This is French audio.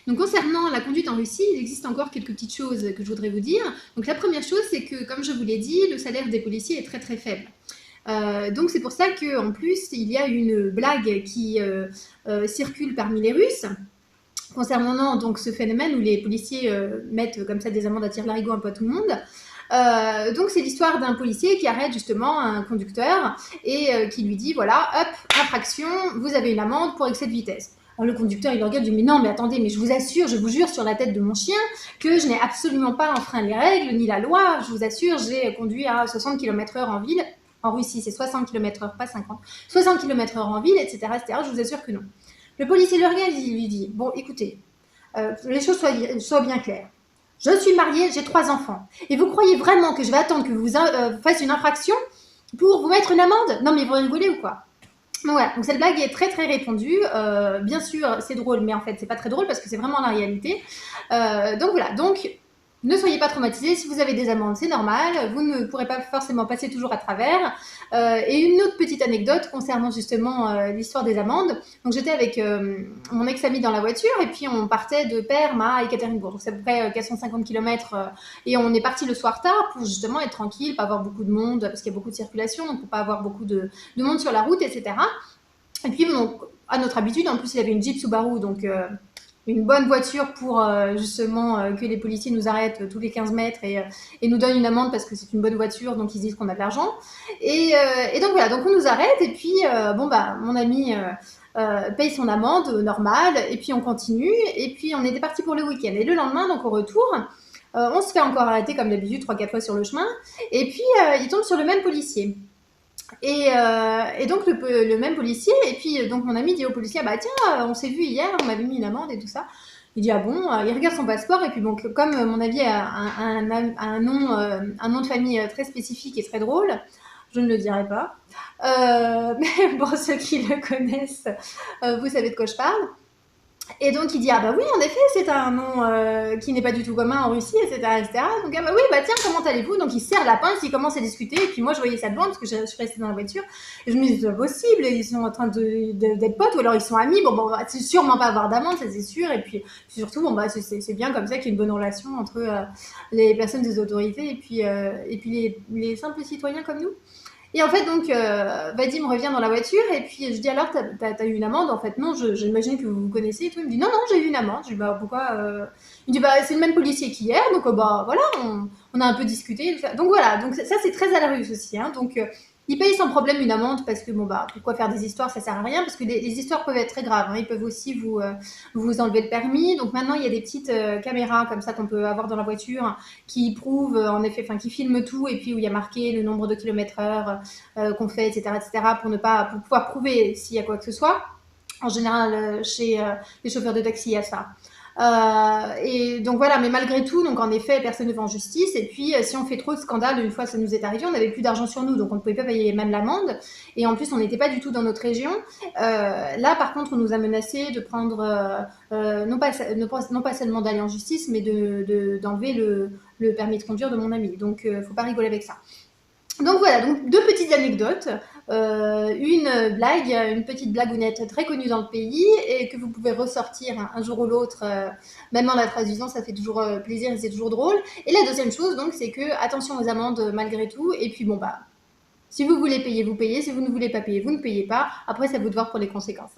Donc concernant la conduite en Russie, il existe encore quelques petites choses que je voudrais vous dire. Donc la première chose, c'est que, comme je vous l'ai dit, le salaire des policiers est très très faible. Donc c'est pour ça qu'en plus, il y a une blague qui circule parmi les Russes concernant donc ce phénomène où les policiers mettent comme ça des amendes à tire-larigot un peu à tout le monde. Donc c'est l'histoire d'un policier qui arrête justement un conducteur et qui lui dit voilà, hop, infraction, vous avez une amende pour excès de vitesse. Alors le conducteur il le regarde, il dit mais non mais attendez, mais je vous assure, je vous jure sur la tête de mon chien que je n'ai absolument pas enfreint les règles ni la loi, je vous assure, j'ai conduit à 60 km/h en ville. En Russie, c'est 60 km/h, pas 50. 60 km/h en ville, etc., etc. Je vous assure que non. Le policier le regarde, il lui dit bon, écoutez, les choses soient bien claires. Je suis mariée, j'ai 3 enfants. Et vous croyez vraiment que je vais attendre que vous fassiez une infraction pour vous mettre une amende? Non, mais vous rigolez ou quoi? Donc voilà, donc cette blague est très très répandue. Bien sûr, c'est drôle, mais en fait, c'est pas très drôle parce que c'est vraiment la réalité. Donc voilà, donc ne soyez pas traumatisés. Si vous avez des amendes, c'est normal. Vous ne pourrez pas forcément passer toujours à travers. Et une autre petite anecdote concernant justement l'histoire des amendes. Donc j'étais avec mon ex-ami dans la voiture et puis on partait de Perm à Ekaterinbourg. Donc c'est à peu près 450 km et on est parti le soir tard pour justement être tranquille, pas avoir beaucoup de monde parce qu'il y a beaucoup de circulation, donc pour pas avoir beaucoup de monde sur la route, etc. Et puis donc à notre habitude, en plus il avait une Jeep Subaru, donc une bonne voiture pour justement que les policiers nous arrêtent tous les 15 mètres et nous donnent une amende parce que c'est une bonne voiture, donc ils disent qu'on a de l'argent. Et donc voilà, donc on nous arrête et puis bon bah mon ami paye son amende normale et puis on continue et puis on était parti pour le week-end. Et le lendemain, donc au retour, on se fait encore arrêter comme d'habitude 3-4 fois sur le chemin et puis il tombe sur le même policier. Et donc le même policier, et puis donc mon ami dit au policier, bah tiens, on s'est vu hier, on m'avait mis une amende et tout ça. Il dit ah bon, il regarde son passeport et puis bon, comme mon avis a un nom de famille très spécifique et très drôle, je ne le dirai pas. Mais pour ceux qui le connaissent, vous savez de quoi je parle. Et donc il dit ah bah oui en effet c'est un nom qui n'est pas du tout commun en Russie, etc., etc. Donc ah bah oui bah tiens comment allez-vous, donc il serre la pince, il commence à discuter et puis moi je voyais ça de loin parce que je suis restée dans la voiture et je me dis c'est pas possible, ils sont en train d'être potes ou alors ils sont amis, bon c'est sûrement pas avoir d'amende, ça c'est sûr, et puis surtout bon bah c'est bien comme ça qu'il y a une bonne relation entre les personnes des autorités et puis les simples citoyens comme nous. Et en fait, donc, Vadim revient dans la voiture et puis je dis alors, t'as eu une amende? En fait, non, j'imagine que vous vous connaissez et tout. Il me dit non, non, j'ai eu une amende. Je dis bah pourquoi Il me dit bah c'est le même policier qu'hier, donc bah voilà, on a un peu discuté. Et tout ça. Donc voilà, donc ça c'est très à la russe aussi. Hein, donc il paye sans problème une amende parce que bon bah pourquoi faire des histoires, ça sert à rien parce que les histoires peuvent être très graves. Hein, ils peuvent aussi vous enlever le permis. Donc maintenant il y a des petites caméras comme ça qu'on peut avoir dans la voiture qui prouvent en effet, enfin qui filment tout et puis où il y a marqué le nombre de kilomètres-heure qu'on fait, etc., etc., pour pouvoir prouver s'il y a quoi que ce soit. En général, chez les chauffeurs de taxi, il y a ça. Et donc voilà, mais malgré tout, donc en effet, personne ne va en justice. Et puis, si on fait trop de scandales, une fois ça nous est arrivé, on n'avait plus d'argent sur nous, donc on ne pouvait pas payer même l'amende. Et en plus, on n'était pas du tout dans notre région. Là, par contre, on nous a menacé de prendre, non pas seulement d'aller en justice, mais d'enlever le permis de conduire de mon ami. Donc, faut pas rigoler avec ça. Donc voilà, donc 2 petites anecdotes, une petite blagounette très connue dans le pays et que vous pouvez ressortir un jour ou l'autre, même en la traduisant, ça fait toujours plaisir et c'est toujours drôle. Et la deuxième chose, donc, c'est que attention aux amendes malgré tout. Et puis bon bah, si vous voulez payer, vous payez. Si vous ne voulez pas payer, vous ne payez pas. Après, c'est à vous de voir pour les conséquences.